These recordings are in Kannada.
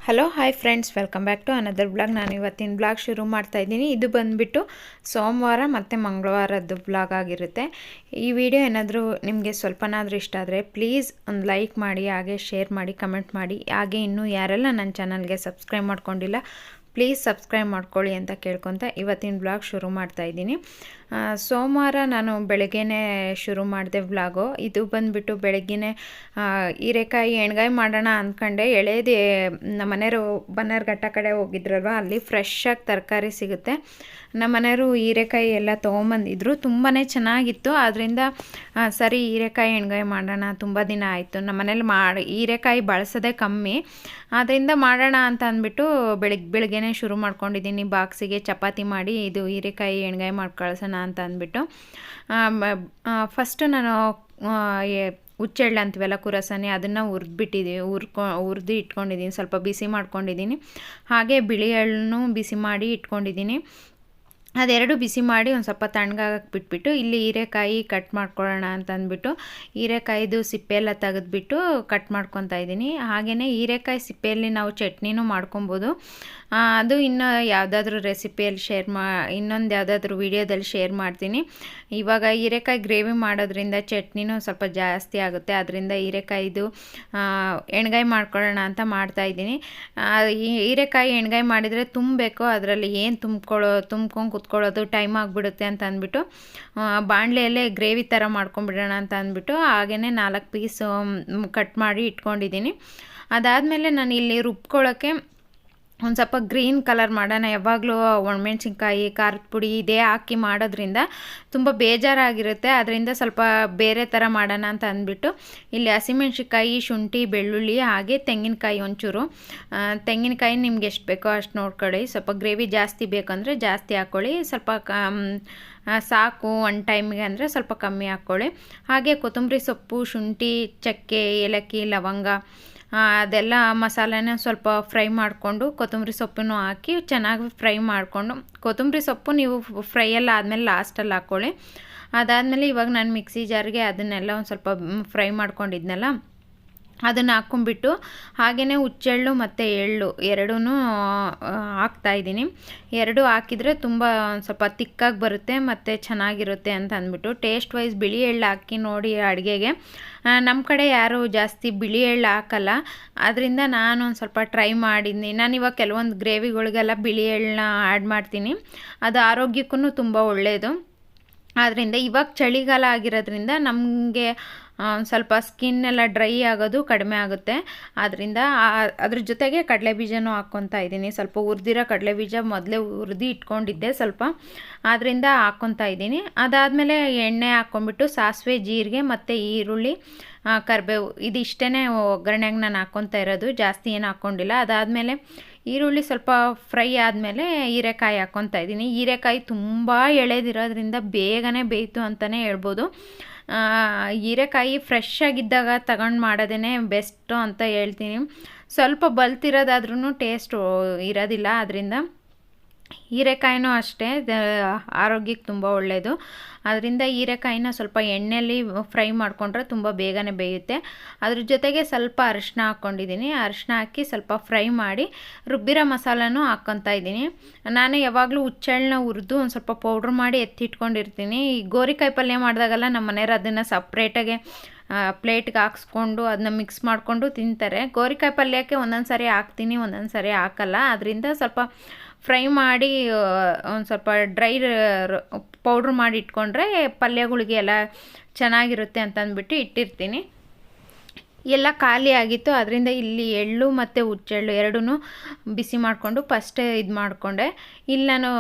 Hello hi friends, welcome back to another blog. ನಾನು ಇವತ್ತಿನ ಬ್ಲಾಗ್ ಶುರು ಮಾಡ್ತಾ ಇದ್ದೀನಿ. ಇದು ಬಂದುಬಿಟ್ಟು ಸೋಮವಾರ ಮತ್ತು ಮಂಗಳವಾರದ್ದು ಬ್ಲಾಗ್ ಆಗಿರುತ್ತೆ. ಈ ವಿಡಿಯೋ ಏನಾದರೂ ನಿಮಗೆ ಸ್ವಲ್ಪನಾದರೂ ಇಷ್ಟ ಆದರೆ ಪ್ಲೀಸ್ ಒಂದು ಲೈಕ್ ಮಾಡಿ, ಹಾಗೆ ಶೇರ್ ಮಾಡಿ, ಕಮೆಂಟ್ ಮಾಡಿ. ಹಾಗೆ ಇನ್ನೂ ಯಾರೆಲ್ಲ ನನ್ನ ಚಾನಲ್ಗೆ ಸಬ್ಸ್ಕ್ರೈಬ್ ಮಾಡ್ಕೊಂಡಿಲ್ಲ ಪ್ಲೀಸ್ ಸಬ್ಸ್ಕ್ರೈಬ್ ಮಾಡ್ಕೊಳ್ಳಿ ಅಂತ ಕೇಳ್ಕೊತ ಇವತ್ತಿನ ಬ್ಲಾಗ್ ಶುರು ಮಾಡ್ತಾ ಇದ್ದೀನಿ. ಸೋಮವಾರ ನಾನು ಬೆಳಗ್ಗೆನೇ ಶುರು ಮಾಡಿದೆ ವ್ಲಾಗು. ಇದು ಬಂದುಬಿಟ್ಟು ಬೆಳಗ್ಗೆನೇ ಹೀರೆಕಾಯಿ ಎಣ್ಗಾಯಿ ಮಾಡೋಣ ಅಂದ್ಕೊಂಡೆ. ಎಳೆದು ನಮ್ಮ ಮನೆಯವರು ಬನ್ನರ್ಘಟ್ಟ ಕಡೆ ಹೋಗಿದ್ರಲ್ವ, ಅಲ್ಲಿ ಫ್ರೆಶ್ಶಾಗಿ ತರಕಾರಿ ಸಿಗುತ್ತೆ. ನಮ್ಮ ಮನೆಯವರು ಹೀರೆಕಾಯಿ ಎಲ್ಲ ತೊಗೊಂಬಂದಿದ್ರು, ತುಂಬಾ ಚೆನ್ನಾಗಿತ್ತು. ಆದ್ದರಿಂದ ಸರಿ ಹೀರೆಕಾಯಿ ಎಣ್ಗಾಯಿ ಮಾಡೋಣ, ತುಂಬ ದಿನ ಆಯಿತು ನಮ್ಮ ಮನೇಲಿ ಹೀರೆಕಾಯಿ ಬಳಸೋದೇ ಕಮ್ಮಿ, ಅದರಿಂದ ಮಾಡೋಣ ಅಂತ ಅಂದ್ಬಿಟ್ಟು ಬೆಳಗ್ಗೆನೇ ಶುರು ಮಾಡ್ಕೊಂಡಿದ್ದೀನಿ. ಬಾಕ್ಸಿಗೆ ಚಪಾತಿ ಮಾಡಿ ಇದು ಹೀರೆಕಾಯಿ ಎಣ್ಗಾಯಿ ಮಾಡಿ ಕಳ್ಸೋಣ ಅಂತ ಅಂದ್ಬಿಟ್ಟು ಫಸ್ಟು ನಾನು ಹುಚ್ಚೆಳ್ಳು ಅಂತೀವಲ್ಲ, ಕುರಸನೆ, ಅದನ್ನು ಹುರಿದು ಇಟ್ಕೊಂಡಿದ್ದೀನಿ. ಸ್ವಲ್ಪ ಬಿಸಿ ಮಾಡ್ಕೊಂಡಿದ್ದೀನಿ. ಹಾಗೆ ಬಿಳಿ ಎಳ್ಳನ್ನು ಬಿಸಿ ಮಾಡಿ ಇಟ್ಕೊಂಡಿದ್ದೀನಿ. ಅದೆರಡು ಬಿಸಿ ಮಾಡಿ ಒಂದು ಸ್ವಲ್ಪ ತಣ್ಣಗಾಗಕ್ಕೆ ಬಿಟ್ಬಿಟ್ಟು ಇಲ್ಲಿ ಹೀರೆಕಾಯಿ ಕಟ್ ಮಾಡ್ಕೊಳ್ಳೋಣ ಅಂತ ಅಂದ್ಬಿಟ್ಟು ಹೀರೆಕಾಯಿದು ಸಿಪ್ಪೆ ಎಲ್ಲ ತೆಗೆದ್ಬಿಟ್ಟು ಕಟ್ ಮಾಡ್ಕೊತಾ ಇದ್ದೀನಿ. ಹಾಗೆಯೇ ಹೀರೆಕಾಯಿ ಸಿಪ್ಪೆಯಲ್ಲಿ ನಾವು ಚಟ್ನಿನೂ ಮಾಡ್ಕೊಬೋದು. ಅದು ಇನ್ನು ಯಾವುದಾದ್ರೂ ರೆಸಿಪಿಯಲ್ಲಿ ಇನ್ನೊಂದು ಯಾವುದಾದ್ರೂ ವೀಡಿಯೋದಲ್ಲಿ ಶೇರ್ ಮಾಡ್ತೀನಿ. ಇವಾಗ ಹೀರೆಕಾಯಿ ಗ್ರೇವಿ ಮಾಡೋದ್ರಿಂದ ಚಟ್ನಿನೂ ಸ್ವಲ್ಪ ಜಾಸ್ತಿ ಆಗುತ್ತೆ, ಅದರಿಂದ ಹೀರೆಕಾಯಿದು ಎಣ್ಗಾಯಿ ಮಾಡ್ಕೊಳ್ಳೋಣ ಅಂತ ಮಾಡ್ತಾಯಿದ್ದೀನಿ. ಹೀರೆಕಾಯಿ ಎಣ್ಗಾಯಿ ಮಾಡಿದರೆ ತುಂಬಬೇಕು, ಅದರಲ್ಲಿ ಏನು ತುಂಬ್ಕೊಂಡು ಕುತ್ಕೊಳ್ಳೋದು ಟೈಮ್ ಆಗಿಬಿಡುತ್ತೆ ಅಂತ ಅಂದ್ಬಿಟ್ಟು ಬಾಣಲೆಯಲ್ಲೇ ಗ್ರೇವಿ ಥರ ಮಾಡ್ಕೊಂಬಿಡೋಣ ಅಂತ ಅಂದ್ಬಿಟ್ಟು ಹಾಗೆಯೇ 4 ಪೀಸ್ ಕಟ್ ಮಾಡಿ ಇಟ್ಕೊಂಡಿದ್ದೀನಿ. ಅದಾದಮೇಲೆ ನಾನು ಇಲ್ಲಿ ರುಬ್ಕೊಳ್ಳೋಕ್ಕೆ ಒಂದು ಸ್ವಲ್ಪ ಗ್ರೀನ್ ಕಲರ್ ಮಾಡೋಣ. ಯಾವಾಗಲೂ ಒಣಮೆಣ್ಸಿನ್ಕಾಯಿ, ಖಾರದ ಪುಡಿ ಇದೇ ಹಾಕಿ ಮಾಡೋದ್ರಿಂದ ತುಂಬ ಬೇಜಾರಾಗಿರುತ್ತೆ. ಅದರಿಂದ ಸ್ವಲ್ಪ ಬೇರೆ ಥರ ಮಾಡೋಣ ಅಂತ ಅಂದ್ಬಿಟ್ಟು ಇಲ್ಲಿ ಹಸಿಮೆಣ್ಸಿನ್ಕಾಯಿ, ಶುಂಠಿ, ಬೆಳ್ಳುಳ್ಳಿ, ಹಾಗೆ ತೆಂಗಿನಕಾಯಿ ಒಂಚೂರು. ತೆಂಗಿನಕಾಯಿ ನಿಮ್ಗೆ ಎಷ್ಟು ಬೇಕೋ ಅಷ್ಟು ನೋಡ್ಕೊಳ್ಳಿ. ಸ್ವಲ್ಪ ಗ್ರೇವಿ ಜಾಸ್ತಿ ಬೇಕಂದರೆ ಜಾಸ್ತಿ ಹಾಕ್ಕೊಳ್ಳಿ, ಸ್ವಲ್ಪ ಸಾಕು ಒಂದು ಟೈಮಿಗೆ ಅಂದರೆ ಸ್ವಲ್ಪ ಕಮ್ಮಿ ಹಾಕ್ಕೊಳ್ಳಿ. ಹಾಗೆ ಕೊತ್ತಂಬರಿ ಸೊಪ್ಪು, ಶುಂಠಿ, ಚಕ್ಕೆ, ಏಲಕ್ಕಿ, ಲವಂಗ ಅದೆಲ್ಲ ಮಸಾಲೆನ ಸ್ವಲ್ಪ ಫ್ರೈ ಮಾಡಿಕೊಂಡು ಕೊತ್ತಂಬರಿ ಸೊಪ್ಪನ್ನು ಹಾಕಿ ಚೆನ್ನಾಗಿ ಫ್ರೈ ಮಾಡಿಕೊಂಡು, ಕೊತ್ತಂಬರಿ ಸೊಪ್ಪು ನೀವು ಫ್ರೈ ಎಲ್ಲ ಆದಮೇಲೆ ಲಾಸ್ಟಲ್ಲಿ ಹಾಕ್ಕೊಳ್ಳಿ. ಅದಾದಮೇಲೆ ಇವಾಗ ನಾನು ಮಿಕ್ಸಿ ಜಾರ್ಗೆ ಅದನ್ನೆಲ್ಲ ಒಂದು ಸ್ವಲ್ಪ ಫ್ರೈ ಮಾಡ್ಕೊಂಡಿದ್ನಲ್ಲ ಅದನ್ನು ಹಾಕ್ಕೊಂಬಿಟ್ಟು ಹಾಗೆಯೇ ಹುಚ್ಚೆಳ್ಳು ಮತ್ತು ಎಳ್ಳು ಎರಡೂ ಹಾಕ್ತಾಯಿದ್ದೀನಿ. ಎರಡು ಹಾಕಿದರೆ ತುಂಬ ಸ್ವಲ್ಪ ತಿಕ್ಕಾಗಿ ಬರುತ್ತೆ ಮತ್ತು ಚೆನ್ನಾಗಿರುತ್ತೆ ಅಂತ ಅಂದ್ಬಿಟ್ಟು ಟೇಸ್ಟ್ ವೈಸ್ ಬಿಳಿ ಎಳ್ಳು ಹಾಕಿ ನೋಡಿ ಅಡುಗೆಗೆ. ನಮ್ಮ ಕಡೆ ಯಾರೂ ಜಾಸ್ತಿ ಬಿಳಿ ಎಳ್ಳು ಹಾಕಲ್ಲ, ಅದರಿಂದ ನಾನು ಒಂದು ಸ್ವಲ್ಪ ಟ್ರೈ ಮಾಡಿದ್ದೀನಿ. ನಾನಿವಾಗ ಕೆಲವೊಂದು ಗ್ರೇವಿಗಳಿಗೆಲ್ಲ ಬಿಳಿ ಎಳ್ಳನ್ನ ಆ್ಯಡ್ ಮಾಡ್ತೀನಿ, ಅದು ಆರೋಗ್ಯಕ್ಕೂ ತುಂಬ ಒಳ್ಳೆಯದು. ಆದ್ದರಿಂದ ಇವಾಗ ಚಳಿಗಾಲ ಆಗಿರೋದ್ರಿಂದ ನಮಗೆ ಸ್ವಲ್ಪ ಸ್ಕಿನ್ನೆಲ್ಲ ಡ್ರೈ ಆಗೋದು ಕಡಿಮೆ ಆಗುತ್ತೆ. ಆದ್ದರಿಂದ ಅದ್ರ ಜೊತೆಗೆ ಕಡಲೆಬೀಜನೂ ಹಾಕ್ಕೊತಾ ಇದ್ದೀನಿ. ಸ್ವಲ್ಪ ಹುರಿದಿರೋ ಕಡಲೆಬೀಜ ಮೊದಲೇ ಹುರಿದು ಇಟ್ಕೊಂಡಿದ್ದೆ ಸ್ವಲ್ಪ, ಆದ್ದರಿಂದ ಹಾಕ್ಕೊತಾ ಇದ್ದೀನಿ. ಅದಾದಮೇಲೆ ಎಣ್ಣೆ ಹಾಕ್ಕೊಂಬಿಟ್ಟು ಸಾಸಿವೆ, ಜೀರಿಗೆ ಮತ್ತು ಈರುಳ್ಳಿ, ಕರಿಬೇವು ಇದಿಷ್ಟೇ ಒಗ್ಗರಣೆಗೆ ನಾನು ಹಾಕ್ಕೊತಾ ಇರೋದು, ಜಾಸ್ತಿ ಏನು ಹಾಕ್ಕೊಂಡಿಲ್ಲ. ಅದಾದಮೇಲೆ ಈರುಳ್ಳಿ ಸ್ವಲ್ಪ ಫ್ರೈ ಆದಮೇಲೆ ಹೀರೆಕಾಯಿ ಹಾಕ್ಕೊತಾ ಇದ್ದೀನಿ. ಹೀರೆಕಾಯಿ ತುಂಬ ಎಳೆದಿರೋದ್ರಿಂದ ಬೇಗನೆ ಬೇಯ್ತು ಅಂತಲೇ ಹೇಳ್ಬೋದು. ಹೀರೆಕಾಯಿ ಫ್ರೆಶ್ ಆಗಿದ್ದಾಗ ತಗೊಂಡು ಮಾಡೋದೇ ಬೆಸ್ಟು ಅಂತ ಹೇಳ್ತೀನಿ. ಸ್ವಲ್ಪ ಬಲ್ತಿರೋದಾದ್ರೂ ಟೇಸ್ಟು ಇರೋದಿಲ್ಲ. ಅದರಿಂದ ಹೀರೆಕಾಯಿನೂ ಅಷ್ಟೇ ಆರೋಗ್ಯಕ್ಕೆ ತುಂಬ ಒಳ್ಳೆಯದು. ಅದರಿಂದ ಹೀರೆಕಾಯಿನ ಸ್ವಲ್ಪ ಎಣ್ಣೆಯಲ್ಲಿ ಫ್ರೈ ಮಾಡಿಕೊಂಡ್ರೆ ತುಂಬ ಬೇಗನೆ ಬೇಯುತ್ತೆ. ಅದ್ರ ಜೊತೆಗೆ ಸ್ವಲ್ಪ ಅರಿಶಿನ ಹಾಕ್ಕೊಂಡಿದ್ದೀನಿ. ಅರಿಶಿನ ಹಾಕಿ ಸ್ವಲ್ಪ ಫ್ರೈ ಮಾಡಿ ರುಬ್ಬಿರೋ ಮಸಾಲನೂ ಹಾಕ್ಕೊತಾ ಇದ್ದೀನಿ. ನಾನು ಯಾವಾಗಲೂ ಹುಚ್ಚೆಳ್ಳನ್ನ ಹುರಿದು ಒಂದು ಸ್ವಲ್ಪ ಪೌಡ್ರ್ ಮಾಡಿ ಎತ್ತಿಟ್ಕೊಂಡಿರ್ತೀನಿ. ಈ ಗೋರಿಕಾಯಿ ಪಲ್ಯ ಮಾಡಿದಾಗೆಲ್ಲ ನಮ್ಮ ಮನೆಯವ್ರು ಅದನ್ನು ಸಪ್ರೇಟಾಗೆ ಪ್ಲೇಟ್ಗೆ ಹಾಕ್ಸ್ಕೊಂಡು ಅದನ್ನ ಮಿಕ್ಸ್ ಮಾಡಿಕೊಂಡು ತಿಂತಾರೆ. ಗೋರಿಕಾಯಿ ಪಲ್ಯಕ್ಕೆ ಒಂದೊಂದು ಸಾರಿ ಹಾಕ್ತೀನಿ, ಒಂದೊಂದು ಸಾರಿ ಹಾಕಲ್ಲ. ಅದರಿಂದ ಸ್ವಲ್ಪ ಫ್ರೈ ಮಾಡಿ ಒಂದು ಸ್ವಲ್ಪ ಡ್ರೈ ಪೌಡ್ರ್ ಮಾಡಿ ಇಟ್ಕೊಂಡ್ರೆ ಪಲ್ಯಗಳಿಗೆ ಎಲ್ಲ ಚೆನ್ನಾಗಿರುತ್ತೆ ಅಂತ ಅಂದ್ಬಿಟ್ಟು ಇಟ್ಟಿರ್ತೀನಿ. ಎಲ್ಲ ಖಾಲಿ ಆಗಿತ್ತು, ಅದರಿಂದ ಇಲ್ಲಿ ಎಳ್ಳು ಮತ್ತು ಹುಚ್ಚೆಳ್ಳು ಎರಡೂ ಬಿಸಿ ಮಾಡಿಕೊಂಡು ಫಸ್ಟೇ ಇದು ಮಾಡಿಕೊಂಡೆ. ಇಲ್ಲಿ ನಾನು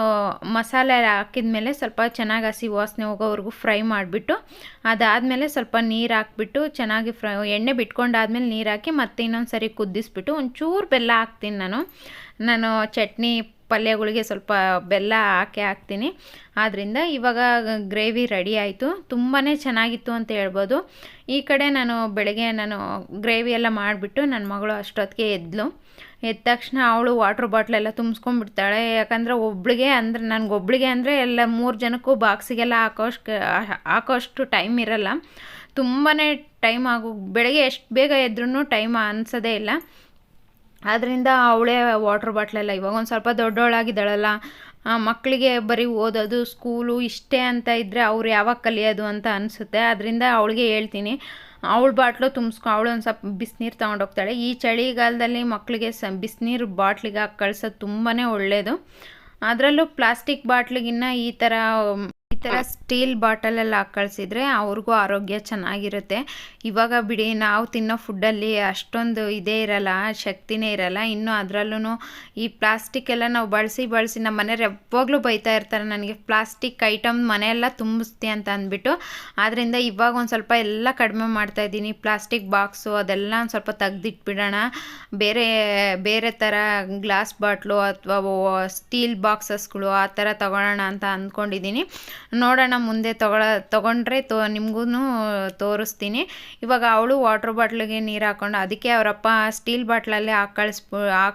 ಮಸಾಲೆ ಹಾಕಿದ ಮೇಲೆ ಸ್ವಲ್ಪ ಚೆನ್ನಾಗಿ ಹಸಿ ವಾಸನೆ ಹೋಗೋವರೆಗೂ ಫ್ರೈ ಮಾಡಿಬಿಟ್ಟು ಅದಾದಮೇಲೆ ಸ್ವಲ್ಪ ನೀರು ಹಾಕ್ಬಿಟ್ಟು ಚೆನ್ನಾಗಿ ಎಣ್ಣೆ ಬಿಟ್ಕೊಂಡಾದ್ಮೇಲೆ ನೀರು ಹಾಕಿ ಮತ್ತೆ ಇನ್ನೊಂದು ಸರಿ ಕುದಿಸ್ಬಿಟ್ಟು ಒಂಚೂರು ಬೆಲ್ಲ ಹಾಕ್ತೀನಿ. ನಾನು ಚಟ್ನಿ ಪಲ್ಯಗಳಿಗೆ ಸ್ವಲ್ಪ ಬೆಲ್ಲ ಹಾಕ್ತೀನಿ. ಆದ್ದರಿಂದ ಇವಾಗ ಗ್ರೇವಿ ರೆಡಿ ಆಯಿತು. ತುಂಬಾ ಚೆನ್ನಾಗಿತ್ತು ಅಂತ ಹೇಳ್ಬೋದು. ಈ ಕಡೆ ಬೆಳಗ್ಗೆ ಗ್ರೇವಿ ಎಲ್ಲ ಮಾಡಿಬಿಟ್ಟು ನನ್ನ ಮಗಳು ಅಷ್ಟೊತ್ತಿಗೆ ಎದ್ದ ತಕ್ಷಣ ಅವಳು ವಾಟ್ರ್ ಬಾಟ್ಲೆಲ್ಲ ತುಂಬಿಸ್ಕೊಂಡ್ಬಿಡ್ತಾಳೆ. ಯಾಕಂದರೆ ನನಗೊಬ್ಳಿಗೆ ಅಂದರೆ ಎಲ್ಲ 3 ಜನಕ್ಕೂ ಬಾಕ್ಸಿಗೆಲ್ಲ ಹಾಕೋಷ್ಟು ಟೈಮ್ ಇರಲ್ಲ. ತುಂಬಾ ಟೈಮ್ ಬೆಳಗ್ಗೆ ಎಷ್ಟು ಬೇಗ ಎದ್ರೂ ಟೈಮ್ ಅನಿಸೋದೇ ಇಲ್ಲ. ಆದ್ದರಿಂದ ಅವಳೇ ವಾಟ್ರ್ ಬಾಟ್ಲೆಲ್ಲ ಇವಾಗ ಒಂದು ಸ್ವಲ್ಪ ದೊಡ್ಡವಳಾಗಿದ್ದಾಳಲ್ಲ, ಮಕ್ಕಳಿಗೆ ಬರೀ ಓದೋದು ಸ್ಕೂಲು ಇಷ್ಟೇ ಅಂತ ಇದ್ದರೆ ಅವ್ರು ಯಾವಾಗ ಕಲಿಯೋದು ಅಂತ ಅನಿಸುತ್ತೆ. ಅದರಿಂದ ಅವಳಿಗೆ ಹೇಳ್ತೀನಿ, ಅವಳ ಬಾಟ್ಲು ತುಂಬಿಸ್ಕೊ, ಅವಳು ಒಂದು ಸ್ವಲ್ಪ ಬಿಸಿನೀರು ತೊಗೊಂಡೋಗ್ತಾಳೆ. ಈ ಚಳಿಗಾಲದಲ್ಲಿ ಮಕ್ಕಳಿಗೆ ಬಿಸಿನೀರು ಬಾಟ್ಲಿಗೆ ಹಾಕಿ ಕಳ್ಸೋದು ತುಂಬಾ ಒಳ್ಳೆಯದು. ಅದರಲ್ಲೂ ಪ್ಲಾಸ್ಟಿಕ್ ಬಾಟ್ಲಿಗಿನ್ನ ಈ ಥರ ಸ್ಟೀಲ್ ಬಾಟಲಲ್ಲಿ ಹಾಕಿ ಕಳಿಸಿದ್ರೆ ಅವ್ರಿಗೂ ಆರೋಗ್ಯ ಚೆನ್ನಾಗಿರುತ್ತೆ. ಇವಾಗ ಬಿಡಿ, ನಾವು ತಿನ್ನೋ ಫುಡ್ಡಲ್ಲಿ ಅಷ್ಟೊಂದು ಇದೇ ಇರಲ್ಲ, ಶಕ್ತಿನೇ ಇರಲ್ಲ. ಇನ್ನು ಅದರಲ್ಲೂ ಈ ಪ್ಲಾಸ್ಟಿಕ್ ಎಲ್ಲ ನಾವು ಬಳಸಿ ನಮ್ಮ ಮನೆಯವ್ರು ಯಾವಾಗಲೂ ಬೈತಾ ಇರ್ತಾರೆ ನನಗೆ, ಪ್ಲಾಸ್ಟಿಕ್ ಐಟಮ್ ಮನೆಯೆಲ್ಲ ತುಂಬಿಸ್ತಿ ಅಂತ ಅಂದ್ಬಿಟ್ಟು. ಆದ್ದರಿಂದ ಇವಾಗ ಒಂದು ಸ್ವಲ್ಪ ಎಲ್ಲ ಕಡಿಮೆ ಮಾಡ್ತಾಯಿದ್ದೀನಿ. ಪ್ಲಾಸ್ಟಿಕ್ ಬಾಕ್ಸು ಅದೆಲ್ಲ ಒಂದು ಸ್ವಲ್ಪ ತೆಗ್ದಿಟ್ಬಿಡೋಣ, ಬೇರೆ ಬೇರೆ ಥರ ಗ್ಲಾಸ್ ಬಾಟ್ಲು ಅಥವಾ ಸ್ಟೀಲ್ ಬಾಕ್ಸಸ್ಗಳು ಆ ಥರ ತೊಗೊಳ್ಳೋಣ ಅಂತ ಅಂದ್ಕೊಂಡಿದ್ದೀನಿ. ನೋಡೋಣ ಮುಂದೆ ತೊಗೊಂಡ್ರೆ ನಿಮಗೂ ತೋರಿಸ್ತೀನಿ. ಇವಾಗ ಅವಳು ವಾಟ್ರ್ ಬಾಟ್ಲಿಗೆ ನೀರು ಹಾಕ್ಕೊಂಡು, ಅದಕ್ಕೆ ಅವರಪ್ಪ ಸ್ಟೀಲ್ ಬಾಟ್ಲಲ್ಲಿ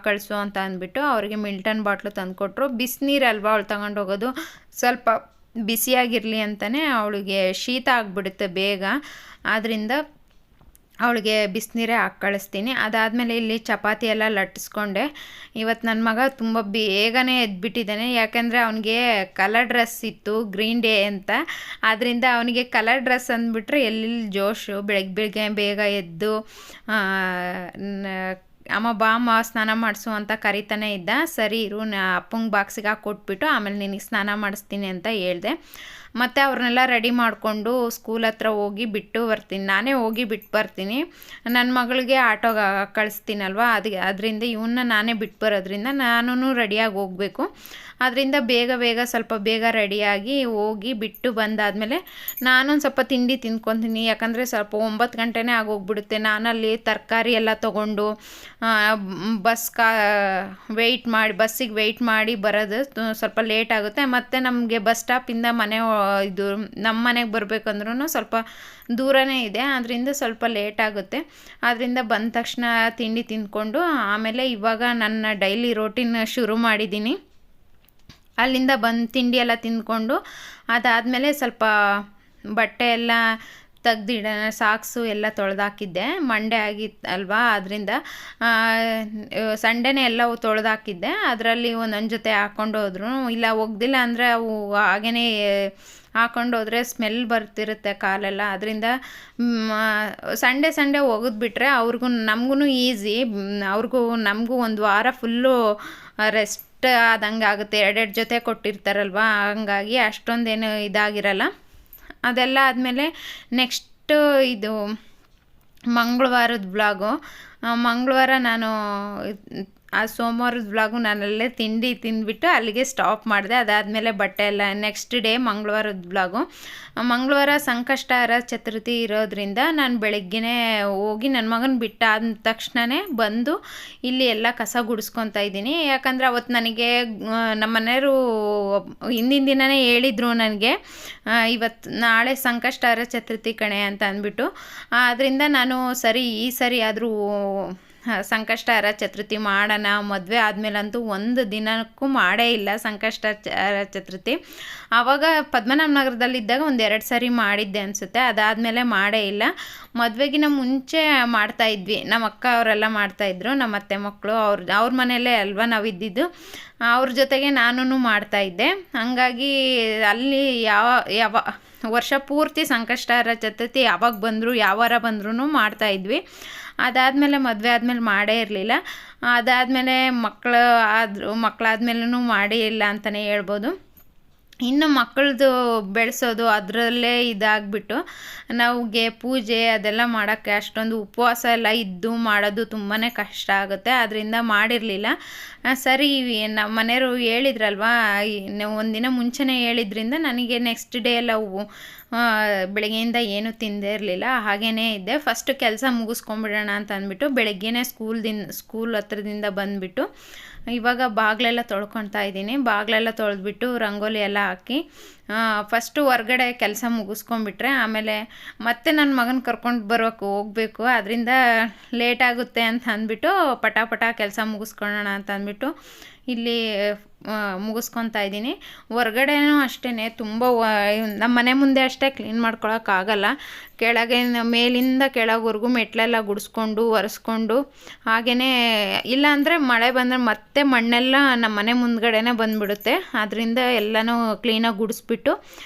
ಕಳಿಸು ಅಂತ ಅಂದ್ಬಿಟ್ಟು ಅವರಿಗೆ ಮಿಲ್ಟನ್ ಬಾಟ್ಲು ತಂದುಕೊಟ್ರು. ಬಿಸಿನೀರಲ್ವಾ ಅವಳು ತಗೊಂಡು ಹೋಗೋದು, ಸ್ವಲ್ಪ ಬಿಸಿಯಾಗಿರಲಿ ಅಂತಲೇ. ಅವಳಿಗೆ ಶೀತ ಆಗಿಬಿಡುತ್ತೆ ಬೇಗ, ಆದ್ದರಿಂದ ಅವಳಿಗೆ ಬಿಸಿನೀರೇ ಹಾಕಿ ಕಳಿಸ್ತೀನಿ. ಅದಾದಮೇಲೆ ಇಲ್ಲಿ ಚಪಾತಿ ಎಲ್ಲ ಲಟ್ಟಿಸ್ಕೊಂಡೆ. ಇವತ್ತು ನನ್ನ ಮಗ ತುಂಬ ಬೇಗನೆ ಎದ್ಬಿಟ್ಟಿದ್ದಾನೆ, ಯಾಕೆಂದರೆ ಅವನಿಗೆ ಕಲರ್ ಡ್ರೆಸ್ ಇತ್ತು, ಗ್ರೀನ್ ಡೇ ಅಂತ. ಆದ್ದರಿಂದ ಅವನಿಗೆ ಕಲರ್ ಡ್ರೆಸ್ ಅಂದ್ಬಿಟ್ರೆ ಎಲ್ಲಿ ಜೋಶು. ಬೆಳಗ್ಗೆ ಬೇಗ ಎದ್ದು ಅಮ್ಮ ಬಾ ಅಮ್ಮ ಸ್ನಾನ ಮಾಡಿಸು ಅಂತ ಕರಿತಾನೆ ಇದ್ದ. ಸರಿ ಇರು, ಅಪ್ಪಂಗೆ ಬಾಕ್ಸಿಗೆ ಹಾಕಿ ಕೊಟ್ಬಿಟ್ಟು ಆಮೇಲೆ ನಿನಗೆ ಸ್ನಾನ ಮಾಡಿಸ್ತೀನಿ ಅಂತ ಹೇಳಿದೆ. ಮತ್ತು ಅವ್ರನ್ನೆಲ್ಲ ರೆಡಿ ಮಾಡಿಕೊಂಡು ಸ್ಕೂಲ್ ಹತ್ರ ಹೋಗಿ ಬಿಟ್ಟು ಬರ್ತೀನಿ. ನಾನೇ ಹೋಗಿ ಬಿಟ್ಟು ಬರ್ತೀನಿ. ನನ್ನ ಮಗಳಿಗೆ ಆಟೋಗೆ ಕಳಿಸ್ತೀನಲ್ವ, ಅದರಿಂದ ಇವನ್ನ ನಾನೇ ಬಿಟ್ಟು ಬರೋದ್ರಿಂದ ನಾನು ರೆಡಿಯಾಗಿ ಹೋಗಬೇಕು. ಅದರಿಂದ ಸ್ವಲ್ಪ ಬೇಗ ರೆಡಿಯಾಗಿ ಹೋಗಿ ಬಿಟ್ಟು ಬಂದಾದಮೇಲೆ ನಾನೊಂದು ಸ್ವಲ್ಪ ತಿಂಡಿ ತಿಂದ್ಕೊತೀನಿ. ಯಾಕಂದರೆ ಸ್ವಲ್ಪ 9 ಗಂಟೆನೇ ಆಗೋಗ್ಬಿಡುತ್ತೆ. ನಾನಲ್ಲಿ ತರಕಾರಿ ಎಲ್ಲ ತೊಗೊಂಡು ಬಸ್ಸಿಗೆ ವೆಯ್ಟ್ ಮಾಡಿ ಬರೋದು ಸ್ವಲ್ಪ ಲೇಟ್ ಆಗುತ್ತೆ. ಮತ್ತು ನಮಗೆ ಬಸ್ ಸ್ಟಾಪಿಂದ ನಮ್ಮ ಮನೆಗೆ ಬರಬೇಕಂದ್ರೂ ಸ್ವಲ್ಪ ದೂರನೇ ಇದೆ, ಅದರಿಂದ ಸ್ವಲ್ಪ ಲೇಟ್ ಆಗುತ್ತೆ. ಆದ್ದರಿಂದ ಬಂದ ತಕ್ಷಣ ತಿಂಡಿ ತಿಂದ್ಕೊಂಡು ಆಮೇಲೆ ಇವಾಗ ನನ್ನ ಡೈಲಿ ರೋಟೀನ್ ಶುರು ಮಾಡಿದ್ದೀನಿ. ಅಲ್ಲಿಂದ ಬಂದು ತಿಂಡಿ ಎಲ್ಲ ತಿಂದ್ಕೊಂಡು ಅದಾದಮೇಲೆ ಸ್ವಲ್ಪ ಬಟ್ಟೆ ಎಲ್ಲ ತೆಗ್ದಿಡೋಣ, ಸಾಕ್ಸು ಎಲ್ಲ ತೊಳೆದಾಕಿದ್ದೆ. ಮಂಡೇ ಆಗಿತ್ತಲ್ವಾ, ಅದರಿಂದ ಸಂಡೇನೇ ಎಲ್ಲ ತೊಳೆದಾಕಿದ್ದೆ. ಅದರಲ್ಲಿ ಒಂದೊಂದು ಜೊತೆ ಹಾಕ್ಕೊಂಡು ಹೋದ್ರು, ಇಲ್ಲ ಒಗ್ದಿಲ್ಲ ಅಂದರೆ ಅವು ಹಾಗೇ ಹಾಕ್ಕೊಂಡೋದ್ರೆ ಸ್ಮೆಲ್ ಬರ್ತಿರುತ್ತೆ ಕಾಲೆಲ್ಲ. ಅದರಿಂದ ಸಂಡೇ ಒಗೆದ್ಬಿಟ್ರೆ ನಮಗೂ ಈಸಿ, ನಮಗೂ ಒಂದು ವಾರ ಫುಲ್ಲು ರೆಸ್ಟ್ ಆದಂಗೆ ಆಗುತ್ತೆ. 2 ಜೊತೆ ಕೊಟ್ಟಿರ್ತಾರಲ್ವ, ಹಂಗಾಗಿ ಅಷ್ಟೊಂದೇನು ಇದಾಗಿರಲ್ಲ. ಅದೆಲ್ಲ ಆದಮೇಲೆ ನೆಕ್ಸ್ಟ್ ಇದು ಮಂಗಳವಾರದ ವ್ಲಾಗು. ಮಂಗಳವಾರ ನಾನು ಆ ಸೋಮವಾರದ ವ್ಲಾಗು ನಾನಲ್ಲೇ ತಿಂಡಿ ತಿಂದ್ಬಿಟ್ಟು ಅಲ್ಲಿಗೆ ಸ್ಟಾಪ್ ಮಾಡಿದೆ. ಅದಾದಮೇಲೆ ಬಟ್ಟೆ ಎಲ್ಲ ನೆಕ್ಸ್ಟ್ ಡೇ ಮಂಗಳವಾರದ ವ್ಲಾಗು. ಮಂಗಳವಾರ ಸಂಕಷ್ಟಹರ ಚತುರ್ಥಿ ಇರೋದ್ರಿಂದ ನಾನು ಬೆಳಗ್ಗೆನೇ ಹೋಗಿ ನನ್ನ ಮಗನ ಬಿಟ್ಟಾದ ತಕ್ಷಣವೇ ಬಂದು ಇಲ್ಲಿ ಎಲ್ಲ ಕಸ ಗುಡಿಸ್ಕೊತಾ ಇದ್ದೀನಿ. ಯಾಕಂದರೆ ಅವತ್ತು ನನಗೆ ನಮ್ಮ ಮನೆಯವರು ಹಿಂದಿನ ದಿನವೇ ಹೇಳಿದರು ನನಗೆ, ನಾಳೆ ಸಂಕಷ್ಟಹರ ಚತುರ್ಥಿ ಕಣೆ ಅಂತ ಅಂದ್ಬಿಟ್ಟು. ಆದ್ದರಿಂದ ನಾನು ಈ ಸರಿ ಆದರೂ ಸಂಕಷ್ಟಹರ ಚತುರ್ಥಿ ಮಾಡೋಣ. ಮದುವೆ ಆದಮೇಲಂತೂ ಒಂದು ದಿನಕ್ಕೂ ಮಾಡೇ ಇಲ್ಲ ಸಂಕಷ್ಟಹರ ಚತುರ್ಥಿ. ಆವಾಗ ಪದ್ಮನಾಭ ನಗರದಲ್ಲಿದ್ದಾಗ 1-2 ಸರಿ ಮಾಡಿದ್ದೆ ಅನಿಸುತ್ತೆ. ಅದಾದಮೇಲೆ ಮಾಡೇ ಇಲ್ಲ. ಮದುವೆಗಿನ ಮುಂಚೆ ಮಾಡ್ತಾಯಿದ್ವಿ, ನಮ್ಮ ಅಕ್ಕ ಅವರೆಲ್ಲ ಮಾಡ್ತಾಯಿದ್ರು, ನಮ್ಮ ಅತ್ತೆ ಮಕ್ಕಳು ಅವ್ರ ಮನೆಯಲ್ಲೇ ಅಲ್ವಾ ನಾವಿದ್ದಿದ್ದು, ಅವ್ರ ಜೊತೆಗೆ ನಾನು ಮಾಡ್ತಾಯಿದ್ದೆ. ಹಾಗಾಗಿ ಅಲ್ಲಿ ಯಾವ ವರ್ಷ ಪೂರ್ತಿ ಸಂಕಷ್ಟಹರ ಚತುರ್ಥಿ ಯಾವಾಗ ಬಂದರೂ ಯಾವ ವಾರ ಬಂದ್ರೂ ಮಾಡ್ತಾಯಿದ್ವಿ. ಅದಾದಮೇಲೆ ಮದುವೆ ಆದಮೇಲೆ ಮಾಡೇ ಇರಲಿಲ್ಲ. ಅದಾದಮೇಲೆ ಮಕ್ಕಳಾದ್ಮೇಲೂ ಮಾಡೇ ಇಲ್ಲ ಅಂತಲೇ ಹೇಳ್ಬೋದು. ಇನ್ನು ಮಕ್ಕಳದು ಬೆಳೆಸೋದು ಅದರಲ್ಲೇ ಇದಾಗಿಬಿಟ್ಟು ನಮಗೆ ಪೂಜೆ ಅದೆಲ್ಲ ಮಾಡೋಕ್ಕೆ ಅಷ್ಟೊಂದು ಉಪವಾಸ ಎಲ್ಲ ಇದ್ದು ಮಾಡೋದು ತುಂಬಾ ಕಷ್ಟ ಆಗುತ್ತೆ. ಅದರಿಂದ ಮಾಡಿರಲಿಲ್ಲ. ಸರಿ, ನಮ್ಮ ಮನೆಯವರು ಹೇಳಿದ್ರಲ್ವ, ಒಂದಿನ ಮುಂಚೆನೇ ಹೇಳಿದ್ರಿಂದ ನನಗೆ ನೆಕ್ಸ್ಟ್ ಡೇ ಎಲ್ಲ ಬೆಳಗ್ಗೆಯಿಂದ ಏನೂ ತಿಂದೇ ಇರಲಿಲ್ಲ, ಹಾಗೇ ಇದ್ದೆ. ಫಸ್ಟ್ ಕೆಲಸ ಮುಗಿಸ್ಕೊಂಬಿಡೋಣ ಅಂತ ಅಂದ್ಬಿಟ್ಟು ಬೆಳಗ್ಗೆನೇ ಸ್ಕೂಲ್ ಹತ್ರದಿಂದ ಬಂದುಬಿಟ್ಟು ಇವಾಗ ಬಾಗಿಲೆಲ್ಲ ತೊಳ್ಕೊತಾ ಇದ್ದೀನಿ. ಬಾಗಿಲೆಲ್ಲ ತೊಳೆದ್ಬಿಟ್ಟು ರಂಗೋಲಿ ಎಲ್ಲ ಹಾಕಿ ಫಸ್ಟು ಹೊರ್ಗಡೆ ಕೆಲಸ ಮುಗಿಸ್ಕೊಂಬಿಟ್ರೆ ಆಮೇಲೆ ಮತ್ತೆ ನನ್ನ ಮಗನ ಕರ್ಕೊಂಡು ಹೋಗಬೇಕು. ಅದರಿಂದ ಲೇಟಾಗುತ್ತೆ ಅಂತ ಅಂದ್ಬಿಟ್ಟು ಪಟ ಕೆಲಸ ಮುಗಿಸ್ಕೊಳ್ಳೋಣ ಅಂತ ಅಂದ್ಬಿಟ್ಟು ಇಲ್ಲಿ ಮುಗಿಸ್ಕೊತಾ ಇದ್ದೀನಿ. ಹೊರ್ಗಡೆನೂ ಅಷ್ಟೇ ತುಂಬ ನಮ್ಮ ಮನೆ ಮುಂದೆ ಅಷ್ಟೇ ಕ್ಲೀನ್ ಮಾಡ್ಕೊಳಕ್ಕಾಗಲ್ಲ. ಕೆಳಗೆ ಮೇಲಿಂದ ಕೆಳಗವರೆಗೂ ಮೆಟ್ಲೆಲ್ಲ ಗುಡಿಸ್ಕೊಂಡು ಒರೆಸ್ಕೊಂಡು, ಹಾಗೆಯೇ ಇಲ್ಲಾಂದರೆ ಮಳೆ ಬಂದರೆ ಮತ್ತೆ ಮಣ್ಣೆಲ್ಲ ನಮ್ಮ ಮನೆ ಮುಂದ್ಗಡೆನೇ ಬಂದುಬಿಡುತ್ತೆ. ಅದರಿಂದ ಎಲ್ಲನೂ ಕ್ಲೀನಾಗಿ ಗುಡಿಸ್ಬಿಟ್ಟು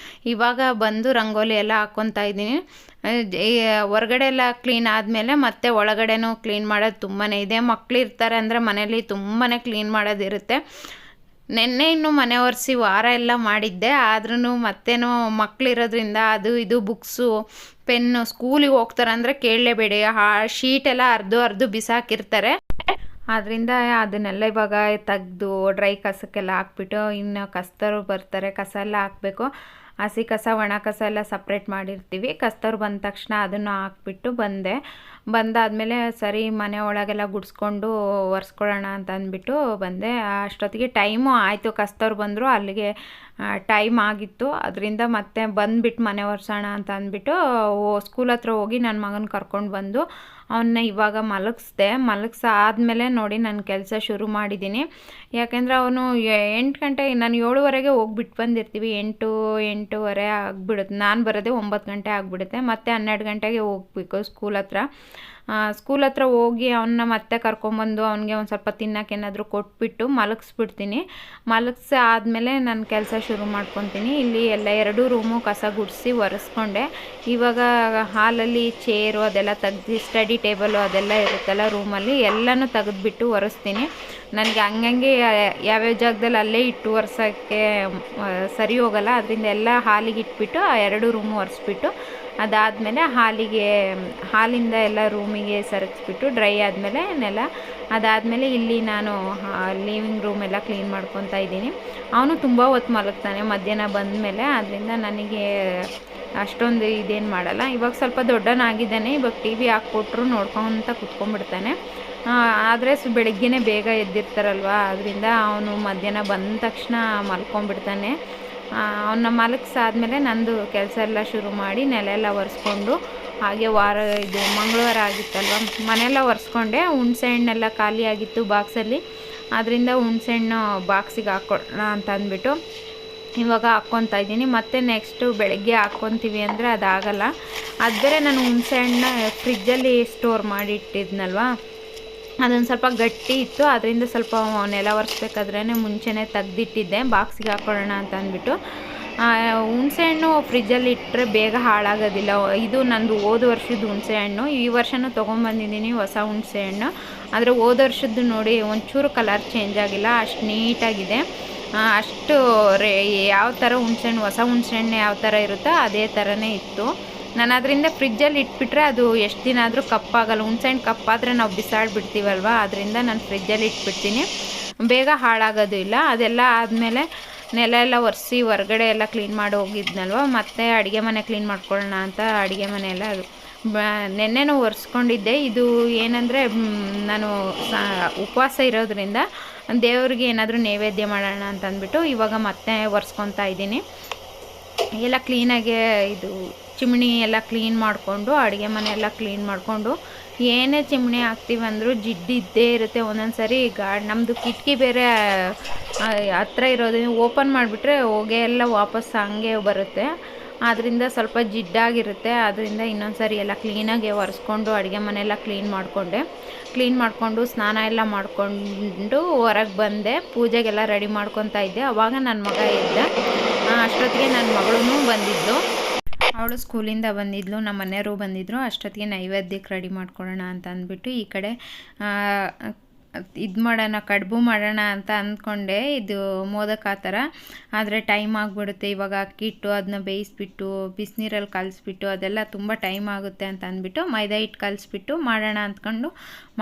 ಇವಾಗ ಬಂದು ರಂಗೋಲಿ ಎಲ್ಲ ಹಾಕ್ಕೊತಾ ಇದ್ದೀನಿ. ಹೊರಗಡೆ ಎಲ್ಲ ಕ್ಲೀನ್ ಆದಮೇಲೆ ಮತ್ತೆ ಒಳಗಡೆನೂ ಕ್ಲೀನ್ ಮಾಡೋದು ತುಂಬಾ ಇದೆ. ಮಕ್ಳು ಇರ್ತಾರೆ ಅಂದರೆ ಮನೇಲಿ ತುಂಬಾ ಕ್ಲೀನ್ ಮಾಡೋದಿರುತ್ತೆ. ನೆನ್ನೆ ಇನ್ನೂ ಮನೆ ಒರೆಸಿ ವಾರ ಎಲ್ಲ ಮಾಡಿದ್ದೆ, ಆದ್ರೂ ಮತ್ತೇನೋ ಮಕ್ಕಳಿರೋದ್ರಿಂದ ಅದು ಇದು ಬುಕ್ಸು ಪೆನ್ನು ಸ್ಕೂಲಿಗೆ ಹೋಗ್ತಾರೆ ಅಂದರೆ ಕೇಳಲೇಬೇಡಿ, ಶೀಟೆಲ್ಲ ಅರ್ದು ಬಿಸಾಕಿರ್ತಾರೆ. ಆದ್ದರಿಂದ ಅದನ್ನೆಲ್ಲ ಇವಾಗ ತೆಗೆದು ಡ್ರೈ ಕಸಕ್ಕೆಲ್ಲ ಹಾಕ್ಬಿಟ್ಟು, ಇನ್ನು ಕಸ್ತರು ಬರ್ತಾರೆ, ಕಸ ಎಲ್ಲ ಹಾಕಬೇಕು. ಹಸಿ ಕಸ ಒಣ ಕಸ ಎಲ್ಲ ಸಪ್ರೇಟ್ ಮಾಡಿರ್ತೀವಿ. ಕಸ್ತರು ಬಂದ ತಕ್ಷಣ ಅದನ್ನು ಹಾಕ್ಬಿಟ್ಟು ಬಂದಾದಮೇಲೆ ಸರಿ ಮನೆ ಒಳಗೆಲ್ಲ ಗುಡಿಸ್ಕೊಂಡು ಒರೆಸ್ಕೊಳ್ಳೋಣ ಅಂತ ಅಂದ್ಬಿಟ್ಟು ಬಂದೆ. ಅಷ್ಟೊತ್ತಿಗೆ ಟೈಮು ಆಯಿತು, ಕಸ್ತವ್ರು ಬಂದರು, ಅಲ್ಲಿಗೆ ಟೈಮ್ ಆಗಿತ್ತು. ಅದರಿಂದ ಮತ್ತೆ ಬಂದುಬಿಟ್ಟು ಮನೆ ಒರೆಸೋಣ ಅಂತ ಅಂದ್ಬಿಟ್ಟು ಸ್ಕೂಲ್ ಹತ್ರ ಹೋಗಿ ನನ್ನ ಮಗನ ಕರ್ಕೊಂಡು ಬಂದು ಅವನ್ನ ಇವಾಗ ಮಲಗಿಸಾದ್ಮೇಲೆ ನೋಡಿ ನಾನು ಕೆಲಸ ಶುರು ಮಾಡಿದ್ದೀನಿ. ಯಾಕೆಂದರೆ ಅವನು 8 ಗಂಟೆಗೆ, ನಾನು 7:15 ಹೋಗ್ಬಿಟ್ಟು ಬಂದಿರ್ತೀವಿ. 8:30 ಆಗಿಬಿಡುತ್ತೆ. ನಾನು ಬರೋದೇ 9 ಗಂಟೆ ಆಗಿಬಿಡುತ್ತೆ. ಮತ್ತೆ 12 ಗಂಟೆಗೆ ಹೋಗ್ಬೇಕು ಸ್ಕೂಲ್ ಹತ್ರ ಹೋಗಿ ಅವನ್ನ ಮತ್ತೆ ಕರ್ಕೊಂಬಂದು ಅವನಿಗೆ ಒಂದು ಸ್ವಲ್ಪ ತಿನ್ನೋಕ್ಕೇನಾದರೂ ಕೊಟ್ಬಿಟ್ಟು ಮಲಗಿಸ್ಬಿಡ್ತೀನಿ. ಆದಮೇಲೆ ನಾನು ಕೆಲಸ ಶುರು ಮಾಡ್ಕೊತೀನಿ. ಇಲ್ಲಿ ಎಲ್ಲ 2 ರೂಮು ಕಸ ಗುಡಿಸಿ ಒರೆಸ್ಕೊಂಡೆ. ಇವಾಗ ಹಾಲಲ್ಲಿ ಚೇರು ಅದೆಲ್ಲ ತೆಗ್ದು, ಸ್ಟಡಿ ಟೇಬಲು ಅದೆಲ್ಲ ಇರುತ್ತಲ್ಲ ರೂಮಲ್ಲಿ, ಎಲ್ಲನೂ ತೆಗೆದ್ಬಿಟ್ಟು ಒರೆಸ್ತೀನಿ. ನನಗೆ ಹಂಗಂಗೆ ಯಾವ್ಯಾವ ಜಾಗದಲ್ಲಿ ಅಲ್ಲೇ ಇಟ್ಟು ಒರೆಸೋಕ್ಕೆ ಸರಿ ಹೋಗಲ್ಲ. ಅದರಿಂದ ಎಲ್ಲ ಹಾಲಿಗೆ ಇಟ್ಬಿಟ್ಟು 2 ರೂಮು ಒರೆಸ್ಬಿಟ್ಟು ಅದಾದಮೇಲೆ ಹಾಲಿಂದ ಎಲ್ಲ ರೂಮಿಗೆ ಸರಿಸ್ಬಿಟ್ಟು ಡ್ರೈ ಆದಮೇಲೆ ಅದಾದಮೇಲೆ ಇಲ್ಲಿ ನಾನು ಲಿವಿಂಗ್ ರೂಮ್ ಎಲ್ಲ ಕ್ಲೀನ್ ಮಾಡ್ಕೊತಾ ಇದ್ದೀನಿ. ಅವನು ತುಂಬ ಹೊತ್ತು ಮಲಗ್ತಾನೆ ಮಧ್ಯಾಹ್ನ ಬಂದಮೇಲೆ, ಅದರಿಂದ ನನಗೆ ಅಷ್ಟೊಂದು ಇದೇನು ಮಾಡಲ್ಲ. ಇವಾಗ ಸ್ವಲ್ಪ ದೊಡ್ಡನಾಗಿದ್ದಾನೆ, ಇವಾಗ ಟಿ ವಿ ಹಾಕ್ಕೊಟ್ರು ನೋಡ್ಕೊತ ಕುತ್ಕೊಂಡ್ಬಿಡ್ತಾನೆ. ಆದರೆ ಬೆಳಗ್ಗೆನೇ ಬೇಗ ಎದ್ದಿರ್ತಾರಲ್ವ, ಅದರಿಂದ ಅವನು ಮಧ್ಯಾಹ್ನ ಬಂದ ತಕ್ಷಣ ಮಲ್ಕೊಂಡ್ಬಿಡ್ತಾನೆ. ಅವನ್ನ ಮಲಗಿಸಾದ್ಮೇಲೆ ನಂದು ಕೆಲಸ ಎಲ್ಲ ಶುರು ಮಾಡಿ ನೆಲ ಎಲ್ಲ ಒರೆಸ್ಕೊಂಡು, ಹಾಗೆ ಮಂಗಳವಾರ ಆಗಿತ್ತಲ್ವ, ಮನೆಯೆಲ್ಲ ಒರೆಸ್ಕೊಂಡೆ. ಹುಣಸೆ ಹಣ್ಣೆಲ್ಲ ಖಾಲಿ ಆಗಿತ್ತು ಬಾಕ್ಸಲ್ಲಿ, ಅದರಿಂದ ಹುಣಸೆ ಹಣ್ಣು ಬಾಕ್ಸಿಗೆ ಹಾಕ್ಕೊಡೋಣ ಅಂತ ಅಂದ್ಬಿಟ್ಟು ಇವಾಗ ಹಾಕ್ಕೊತಾ ಇದ್ದೀನಿ. ಮತ್ತು ನೆಕ್ಸ್ಟು ಬೆಳಗ್ಗೆ ಹಾಕ್ಕೊತೀವಿ ಅಂದರೆ ಅದಾಗಲ್ಲ. ಅದು ಬೇರೆ ನಾನು ಹುಣಸೆ ಹಣ್ಣನ್ನ ಫ್ರಿಜ್ಜಲ್ಲಿ ಸ್ಟೋರ್ ಮಾಡಿ ಇಟ್ಟಿದ್ನಲ್ವ, ಅದೊಂದು ಸ್ವಲ್ಪ ಗಟ್ಟಿ ಇತ್ತು. ಅದರಿಂದ ಸ್ವಲ್ಪ ನೆಲ ಒರೆಸ್ಬೇಕಾದ್ರೇ ಮುಂಚೆನೇ ತೆಗ್ದಿಟ್ಟಿದ್ದೆ ಬಾಕ್ಸಿಗೆ ಹಾಕ್ಕೊಳ್ಳೋಣ ಅಂತ ಅಂದ್ಬಿಟ್ಟು. ಹುಣಸೆ ಹಣ್ಣು ಫ್ರಿಜ್ಜಲ್ಲಿ ಇಟ್ಟರೆ ಬೇಗ ಹಾಳಾಗೋದಿಲ್ಲ. ಇದು ನಂದು ಹೋದ ವರ್ಷದ ಹುಣಸೆ ಹಣ್ಣು, ಈ ವರ್ಷವೂ ತೊಗೊಂಬಂದಿದ್ದೀನಿ ಹೊಸ ಹುಣಸೆ ಹಣ್ಣು. ಆದರೆ ಹೋದ ವರ್ಷದ್ದು ನೋಡಿ ಒಂಚೂರು ಕಲರ್ ಚೇಂಜ್ ಆಗಿಲ್ಲ, ಅಷ್ಟು ನೀಟಾಗಿದೆ. ಅಷ್ಟು ಯಾವ ಥರ ಹುಣಸೆಹಣ್ಣು, ಹೊಸ ಹುಣಸೆಹಣ್ಣು ಯಾವ ಥರ ಇರುತ್ತೋ ಅದೇ ಥರನೇ ಇತ್ತು. ನಾನು ಅದರಿಂದ ಫ್ರಿಜ್ಜಲ್ಲಿ ಇಟ್ಬಿಟ್ರೆ ಅದು ಎಷ್ಟು ದಿನ ಆದರೂ ಕಪ್ಪಾಗಲ್ಲ. ಹುಣಸೆಹಣ್ಣು ಕಪ್ಪಾದರೆ ನಾವು ಬಿಸಾಡಿಬಿಡ್ತೀವಲ್ವ, ಅದರಿಂದ ನಾನು ಫ್ರಿಜ್ಜಲ್ಲಿ ಇಟ್ಬಿಡ್ತೀನಿ, ಬೇಗ ಹಾಳಾಗೋದು ಇಲ್ಲ. ಅದೆಲ್ಲ ಆದಮೇಲೆ ನೆಲ ಎಲ್ಲ ಒರೆಸಿ ಹೊರಗಡೆ ಎಲ್ಲ ಕ್ಲೀನ್ ಮಾಡಿ ಹೋಗಿದ್ನಲ್ವ, ಮತ್ತು ಅಡುಗೆ ಮನೆ ಕ್ಲೀನ್ ಮಾಡ್ಕೊಳ್ಳೋಣ ಅಂತ ಅಡುಗೆ ಮನೆ ಎಲ್ಲ ನೆನ್ನೆನೂ ಒರೆಸ್ಕೊಂಡಿದ್ದೆ. ಇದು ಏನಂದರೆ ನಾನು ಉಪವಾಸ ಇರೋದ್ರಿಂದ ದೇವ್ರಿಗೆ ಏನಾದರೂ ನೈವೇದ್ಯ ಮಾಡೋಣ ಅಂತ ಅಂದ್ಬಿಟ್ಟು ಇವಾಗ ಮತ್ತೆ ಒರೆಸ್ಕೊತಾ ಇದ್ದೀನಿ. ಎಲ್ಲ ಕ್ಲೀನಾಗೆ ಇದು ಚಿಮಣಿ ಎಲ್ಲ ಕ್ಲೀನ್ ಮಾಡಿಕೊಂಡು, ಅಡುಗೆ ಮನೆ ಎಲ್ಲ ಕ್ಲೀನ್ ಮಾಡಿಕೊಂಡು, ಏನೇ ಚಿಮಣಿ ಹಾಕ್ತೀವಿ ಅಂದರೂ ಜಿಡ್ಡಿದ್ದೇ ಇರುತ್ತೆ. ಒಂದೊಂದು ಸರಿ ನಮ್ಮದು ಕಿಟಕಿ ಬೇರೆ ಹತ್ರ ಇರೋದ್ರಿಂದ ಓಪನ್ ಮಾಡಿಬಿಟ್ರೆ ಹೊಗೆ ಎಲ್ಲ ವಾಪಸ್ ಹಂಗೆ ಬರುತ್ತೆ. ಆದ್ದರಿಂದ ಸ್ವಲ್ಪ ಜಿಡ್ಡಾಗಿರುತ್ತೆ. ಆದ್ದರಿಂದ ಇನ್ನೊಂದು ಸರಿ ಎಲ್ಲ ಕ್ಲೀನಾಗಿ ಒರೆಸ್ಕೊಂಡು ಅಡುಗೆ ಮನೆಯೆಲ್ಲ ಕ್ಲೀನ್ ಮಾಡಿಕೊಂಡು ಸ್ನಾನ ಎಲ್ಲ ಮಾಡಿಕೊಂಡು ಹೊರಗೆ ಬಂದೆ. ಪೂಜೆಗೆಲ್ಲ ರೆಡಿ ಮಾಡ್ಕೊತಾ ಇದ್ದೆ. ಆವಾಗ ನನ್ನ ಮಗ ಇದ್ದ. ಅಷ್ಟೊತ್ತಿಗೆ ನನ್ನ ಮಗಳೂ ಬಂದಿದ್ದು, ಅವಳು ಸ್ಕೂಲಿಂದ ಬಂದಿದ್ಲು, ನಮ್ಮ ಮನೆಯವರು ಬಂದಿದ್ದರು. ಅಷ್ಟೊತ್ತಿಗೆ ನೈವೇದ್ಯಕ್ಕೆ ರೆಡಿ ಮಾಡ್ಕೊಳ್ಳೋಣ ಅಂತ ಅಂದ್ಬಿಟ್ಟು ಈ ಕಡೆ ಇದು ಮಾಡೋಣ, ಕಡುಬು ಮಾಡೋಣ ಅಂತ ಅಂದ್ಕೊಂಡೆ. ಇದು ಮೋದಕ ಆ ಥರ, ಆದರೆ ಟೈಮ್ ಆಗಿಬಿಡುತ್ತೆ. ಇವಾಗ ಅಕ್ಕಿ ಇಟ್ಟು ಅದನ್ನ ಬೇಯಿಸ್ಬಿಟ್ಟು ಬಿಸಿನೀರಲ್ಲಿ ಕಲಿಸ್ಬಿಟ್ಟು ಅದೆಲ್ಲ ತುಂಬ ಟೈಮ್ ಆಗುತ್ತೆ ಅಂತ ಅಂದ್ಬಿಟ್ಟು ಮೈದಾ ಹಿಟ್ಟು ಕಲಿಸ್ಬಿಟ್ಟು ಮಾಡೋಣ ಅಂದ್ಕೊಂಡು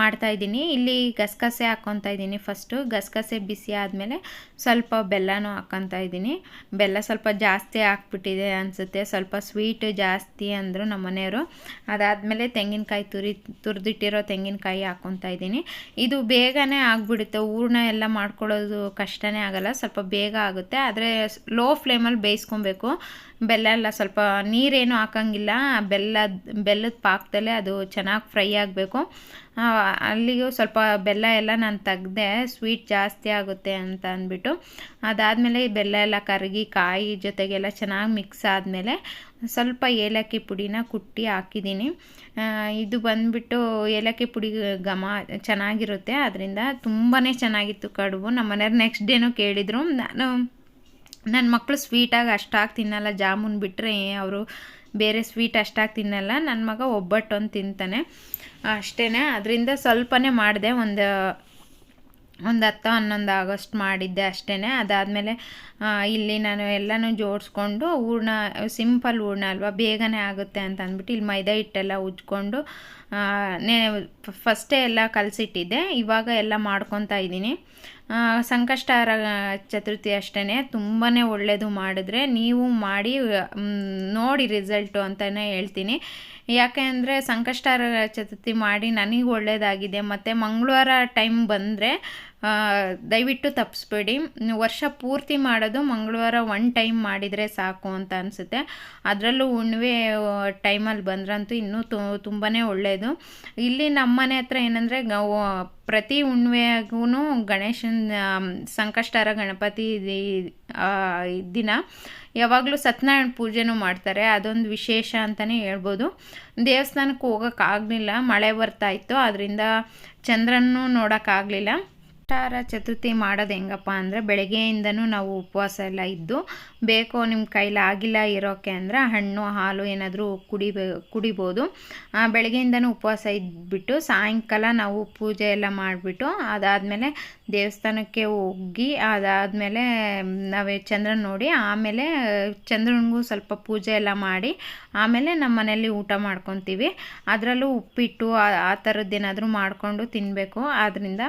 ಮಾಡ್ತಾಯಿದ್ದೀನಿ. ಇಲ್ಲಿ ಗಸಗಸೆ ಹಾಕ್ಕೊತಾ ಇದ್ದೀನಿ. ಫಸ್ಟು ಗಸಗಸೆ ಬಿಸಿ ಆದಮೇಲೆ ಸ್ವಲ್ಪ ಬೆಲ್ಲನೂ ಹಾಕ್ಕೊತಾ ಇದ್ದೀನಿ. ಬೆಲ್ಲ ಸ್ವಲ್ಪ ಜಾಸ್ತಿ ಹಾಕ್ಬಿಟ್ಟಿದೆ ಅನಿಸುತ್ತೆ, ಸ್ವಲ್ಪ ಸ್ವೀಟ್ ಜಾಸ್ತಿ ಅಂದರು ನಮ್ಮ ಮನೆಯವರು. ಅದಾದಮೇಲೆ ತೆಂಗಿನಕಾಯಿ ತುರಿದಿಟ್ಟಿರೋ ತೆಂಗಿನಕಾಯಿ ಹಾಕ್ಕೊತಾ ಇದ್ದೀನಿ. ಇದು ಬೇಗನೆ ಆಗಿಬಿಡುತ್ತೆ. ಹೂರ್ಣ ಎಲ್ಲ ಮಾಡ್ಕೊಳ್ಳೋದು ಕಷ್ಟನೇ ಆಗಲ್ಲ, ಸ್ವಲ್ಪ ಬೇಗ ಆಗುತ್ತೆ. ಆದರೆ ಲೋ ಫ್ಲೇಮಲ್ಲಿ ಬೇಯಿಸ್ಕೊಬೇಕು. ಬೆಲ್ಲ ಎಲ್ಲ ಸ್ವಲ್ಪ ನೀರೇನು ಹಾಕಂಗಿಲ್ಲ, ಬೆಲ್ಲದ ಪಾಕದಲ್ಲೇ ಅದು ಚೆನ್ನಾಗಿ ಫ್ರೈ ಆಗಬೇಕು. ಅಲ್ಲಿಗೂ ಸ್ವಲ್ಪ ಬೆಲ್ಲ ಎಲ್ಲ ನಾನು ತೆಗ್ದೆ, ಸ್ವೀಟ್ ಜಾಸ್ತಿ ಆಗುತ್ತೆ ಅಂತ ಅಂದ್ಬಿಟ್ಟು. ಅದಾದಮೇಲೆ ಬೆಲ್ಲ ಎಲ್ಲ ಕರಗಿ ಕಾಯಿ ಜೊತೆಗೆಲ್ಲ ಚೆನ್ನಾಗಿ ಮಿಕ್ಸ್ ಆದಮೇಲೆ ಸ್ವಲ್ಪ ಏಲಕ್ಕಿ ಪುಡಿನ ಕುಟ್ಟಿ ಹಾಕಿದ್ದೀನಿ. ಇದು ಬಂದುಬಿಟ್ಟು ಏಲಕ್ಕಿ ಪುಡಿ ಘಮ ಚೆನ್ನಾಗಿರುತ್ತೆ, ಅದರಿಂದ ತುಂಬಾ ಚೆನ್ನಾಗಿತ್ತು ಕಡುಬು. ನಮ್ಮ ಮನೆಯವ್ರು ನೆಕ್ಸ್ಟ್ ಡೇನೂ ಕೇಳಿದರು. ನನ್ನ ಮಕ್ಕಳು ಸ್ವೀಟಾಗಿ ಅಷ್ಟಾಗಿ ತಿನ್ನಲ್ಲ, ಜಾಮೂನ್ ಬಿಟ್ಟರೆ ಅವರು ಬೇರೆ ಸ್ವೀಟ್ ಅಷ್ಟಾಗಿ ತಿನ್ನಲ್ಲ. ನನ್ನ ಮಗ ಒಬ್ಬಟ್ಟು ಒಂದು ತಿಂತಾನೆ ಅಷ್ಟೇ. ಅದರಿಂದ ಸ್ವಲ್ಪನೇ ಮಾಡಿದೆ, ಒಂದು 10-11 ಆಗಸ್ಟ್ ಮಾಡಿದ್ದೆ ಅಷ್ಟೇ. ಅದಾದಮೇಲೆ ಇಲ್ಲಿ ನಾನು ಎಲ್ಲನೂ ಜೋಡಿಸ್ಕೊಂಡು ಹೂರ್ಣ, ಸಿಂಪಲ್ ಹೂರ್ಣ ಅಲ್ವಾ, ಬೇಗನೆ ಆಗುತ್ತೆ ಅಂತ ಅಂದ್ಬಿಟ್ಟು ಇಲ್ಲಿ ಮೈದಾ ಹಿಟ್ಟೆಲ್ಲ ಉಜ್ಕೊಂಡು ಫಸ್ಟೇ ಎಲ್ಲ ಕಲಸಿಟ್ಟಿದ್ದೆ. ಇವಾಗ ಎಲ್ಲ ಮಾಡ್ಕೊತಾ ಇದ್ದೀನಿ. ಸಂಕಷ್ಟಹರ ಚತುರ್ಥಿ ಅಷ್ಟೇ, ತುಂಬಾ ಒಳ್ಳೆಯದು ಮಾಡಿದ್ರೆ. ನೀವು ಮಾಡಿ ನೋಡಿ ರಿಸಲ್ಟು ಅಂತಲೇ ಹೇಳ್ತೀನಿ. ಯಾಕೆ ಅಂದರೆ ಸಂಕಷ್ಟಹರ ಚತುರ್ಥಿ ಮಾಡಿ ನನಗೆ ಒಳ್ಳೆಯದಾಗಿದೆ. ಮತ್ತು ಮಂಗಳವಾರ ಟೈಮ್ ಬಂದರೆ ದಯವಿಟ್ಟು ತಪ್ಪಿಸ್ಬೇಡಿ. ವರ್ಷ ಪೂರ್ತಿ ಮಾಡೋದು ಮಂಗಳವಾರ ಒನ್ ಟೈಮ್ ಮಾಡಿದರೆ ಸಾಕು ಅಂತ ಅನಿಸುತ್ತೆ. ಅದರಲ್ಲೂ ಹುಣ್ಣಿಮೆ ಟೈಮಲ್ಲಿ ಬಂದ್ರಂತೂ ಇನ್ನೂ ತುಂಬಾ ಒಳ್ಳೆಯದು. ಇಲ್ಲಿ ನಮ್ಮ ಮನೆ ಹತ್ರ ಏನಂದರೆ ಪ್ರತಿ ಹುಣ್ಣಿಮೆಗೂ ಗಣೇಶನ ಸಂಕಷ್ಟಹರ ಗಣಪತಿ ದಿನ ಯಾವಾಗಲೂ ಸತ್ಯನಾರಾಯಣ ಪೂಜೆನೂ ಮಾಡ್ತಾರೆ. ಅದೊಂದು ವಿಶೇಷ ಅಂತಲೇ ಹೇಳ್ಬೋದು. ದೇವಸ್ಥಾನಕ್ಕೆ ಹೋಗೋಕ್ಕಾಗಲಿಲ್ಲ, ಮಳೆ ಬರ್ತಾಯಿತ್ತು, ಅದರಿಂದ ಚಂದ್ರನೂ ನೋಡೋಕ್ಕಾಗಲಿಲ್ಲ. ಸಂಕಷ್ಟಹರ ಚತುರ್ಥಿ ಮಾಡೋದು ಹೆಂಗಪ್ಪ ಅಂದರೆ ಬೆಳಗ್ಗೆಯಿಂದನೂ ನಾವು ಉಪವಾಸ ಎಲ್ಲ ಇದ್ದು, ಬೇಕೋ ನಿಮ್ಮ ಕೈಲಿ ಆಗಿಲ್ಲ ಇರೋಕ್ಕೆ ಅಂದರೆ ಹಣ್ಣು ಹಾಲು ಏನಾದರೂ ಕುಡಿಬೋದು. ಬೆಳಗ್ಗೆಯಿಂದನೂ ಉಪವಾಸ ಇದ್ಬಿಟ್ಟು ಸಾಯಂಕಾಲ ನಾವು ಪೂಜೆ ಎಲ್ಲ ಮಾಡಿಬಿಟ್ಟು ಅದಾದಮೇಲೆ ದೇವಸ್ಥಾನಕ್ಕೆ ಹೋಗಿ ಅದಾದಮೇಲೆ ನಾವೇ ಚಂದ್ರನ ನೋಡಿ ಆಮೇಲೆ ಚಂದ್ರನಿಗೂ ಸ್ವಲ್ಪ ಪೂಜೆ ಎಲ್ಲ ಮಾಡಿ ಆಮೇಲೆ ನಮ್ಮ ಮನೆಯಲ್ಲಿ ಊಟ ಮಾಡ್ಕೊತೀವಿ. ಅದರಲ್ಲೂ ಉಪ್ಪಿಟ್ಟು ಆ ಥರದ್ದೇನಾದರೂ ಮಾಡಿಕೊಂಡು ತಿನ್ನಬೇಕು. ಆದ್ದರಿಂದ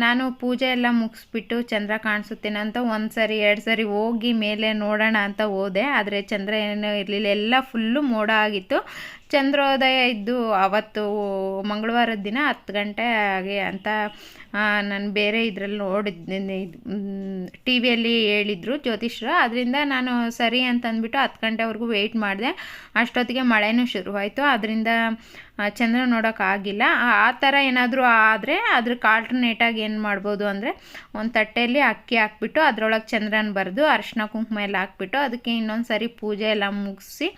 ನಾನು ಪೂಜೆ ಎಲ್ಲ ಮುಗಿಸ್ಬಿಟ್ಟು ಚಂದ್ರ ಕಾಣಿಸುತ್ತೇನೆ ಅಂತ 1 ಸರಿ 2 ಸರಿ ಹೋಗಿ ಮೇಲೆ ನೋಡೋಣ ಅಂತ ಹೋದೆ. ಆದರೆ ಚಂದ್ರ ಏನೂ ಇರಲಿಲ್ಲ, ಎಲ್ಲ ಫುಲ್ಲು ಮೋಡ ಆಗಿತ್ತು. ಚಂದ್ರೋದಯ ಇದ್ದು ಅವತ್ತು ಮಂಗಳವಾರದ ದಿನ 10 ಗಂಟೆ ಹಾಗೆ ಅಂತ ನಾನು ಬೇರೆ ಇದರಲ್ಲಿ ನೋಡಿದ್ದೆ, ಟಿ ವಿಯಲ್ಲಿ ಹೇಳಿದರು ಜ್ಯೋತಿಷ್ಯರು. ಅದರಿಂದ ನಾನು ಸರಿ ಅಂತ ಅಂದ್ಬಿಟ್ಟು 10 ಗಂಟೆವರೆಗೂ ವೆಯ್ಟ್ ಮಾಡಿದೆ. ಅಷ್ಟೊತ್ತಿಗೆ ಮಳೆನೂ ಶುರುವಾಯಿತು, ಅದರಿಂದ ಚಂದ್ರ ನೋಡೋಕ್ಕಾಗಿಲ್ಲ. ಆ ಥರ ಏನಾದರೂ ಆದರೆ ಅದಕ್ಕೆ ಆಲ್ಟರ್ನೇಟಾಗಿ ಏನು ಮಾಡ್ಬೋದು ಅಂದರೆ ಒಂದು ತಟ್ಟೆಯಲ್ಲಿ ಅಕ್ಕಿ ಹಾಕ್ಬಿಟ್ಟು ಅದರೊಳಗೆ ಚಂದ್ರನ ಬರೆದು ಅರಿಶಿನ ಕುಂಕುಮ ಎಲ್ಲ ಹಾಕ್ಬಿಟ್ಟು ಅದಕ್ಕೆ ಇನ್ನೊಂದು ಸರಿ ಪೂಜೆ ಎಲ್ಲ ಮುಗಿಸಿ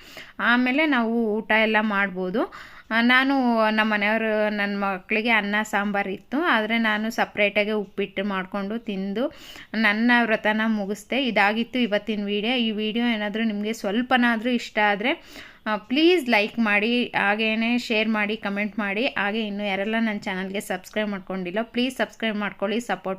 ಆಮೇಲೆ ನಾವು ಊಟ ಎಲ್ಲ ಮಾಡ್ಬೋದು. ನಾನು ನಮ್ಮ ಮನೆಯವರು ನನ್ನ ಮಕ್ಕಳಿಗೆ ಅನ್ನ ಸಾಂಬಾರು ಇತ್ತು, ಆದರೆ ನಾನು ಸಪ್ರೇಟಾಗಿ ಉಪ್ಪಿಟ್ಟು ಮಾಡಿಕೊಂಡು ತಿಂದು ನನ್ನ ವ್ರತನ ಮುಗಿಸ್ದೆ. ಇದಾಗಿತ್ತು ಇವತ್ತಿನ ವಿಡಿಯೋ. ಈ ವಿಡಿಯೋ ಏನಾದರೂ ನಿಮಗೆ ಸ್ವಲ್ಪನಾದರೂ ಇಷ್ಟ ಆದರೆ ಪ್ಲೀಸ್ ಲೈಕ್ ಮಾಡಿ, ಹಾಗೇ ಶೇರ್ ಮಾಡಿ, ಕಮೆಂಟ್ ಮಾಡಿ. ಹಾಗೆ ಇನ್ನೂ ಯಾರೆಲ್ಲ ನನ್ನ ಚಾನಲ್ಗೆ ಸಬ್ಸ್ಕ್ರೈಬ್ ಮಾಡ್ಕೊಂಡಿಲ್ಲ ಪ್ಲೀಸ್ ಸಬ್ಸ್ಕ್ರೈಬ್ ಮಾಡ್ಕೊಳ್ಳಿ, ಸಪೋರ್ಟ್ ಮಾಡಿ.